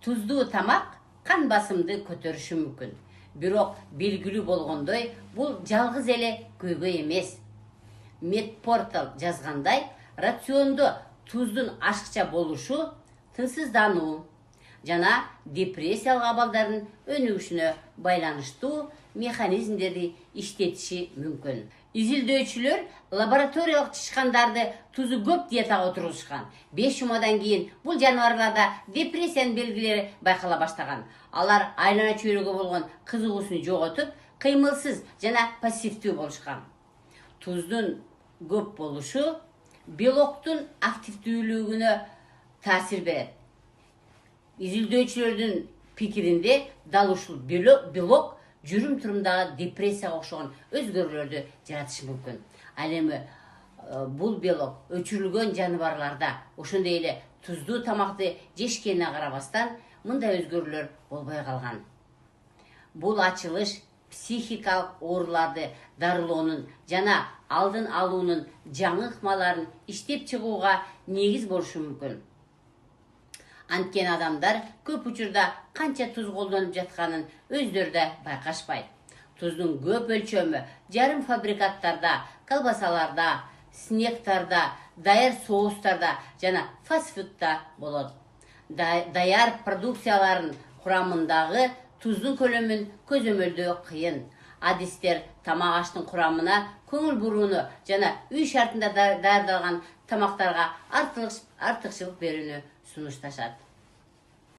Tuzdуу тамак кан басымды көтөрүшү мүмкүн. Бирок белгилүү болгондой, бул жалгыз эле көйгөй эмес. Медпортал жазгандай, рациондо туздун ашыкча болушу, тынсыздануу жана депрессиялык абалдардын өнүгүшүнө байланыштуу механизмдерди иштетиши мүмкүн. Изилдөөчүлөр лабораториялык тышкандарды тузу көп диетага отургузушкан. 5 жумадан кийин бул жаныбарларда депрессиянын белгилери байкала баштаган. Алар айлана чөйрөгө болгон кызыгуусун жоготуп, кыймылсыз жана пассивдүү болушкан. Туздун көп болушу белоктун активдүүлүгүнө таасир берет. Изилдөөчүлөрдүн пикиринде дал ушул белок жүрүм-турумдагы депрессияга окшогон өзгөрүүлөрдү жаратышы мүмкүн. Ал эми бул белок өчүрүлгөн жаныбарларда ошондой эле туздуу тамакты жешкенине карабастан мындай өзгөрүүлөр болбой калган. Бул ачылыш психикалык ооруларды дарылоонун жана алдын алуунун жаңы ыкмаларын иштеп чыгууга негиз болушу мүмкүн. Анткени адамдар көп учурда канча туз колдонуп жатканын өздөрү да байкашпайт. Туздун көп өлчөмү жарым фабрикаттарда, колбасаларда, снектарда, даяр соустарда жана фастфудта болот. Даяр продукциялардын курамындагы туздун көлөмүн көзөмөлдөө кыйын. Адистер тамак аштын курамына көңүл бурууну жана үй шартында даярдалган тамактарга артыкчылык берүүнү сунушташат.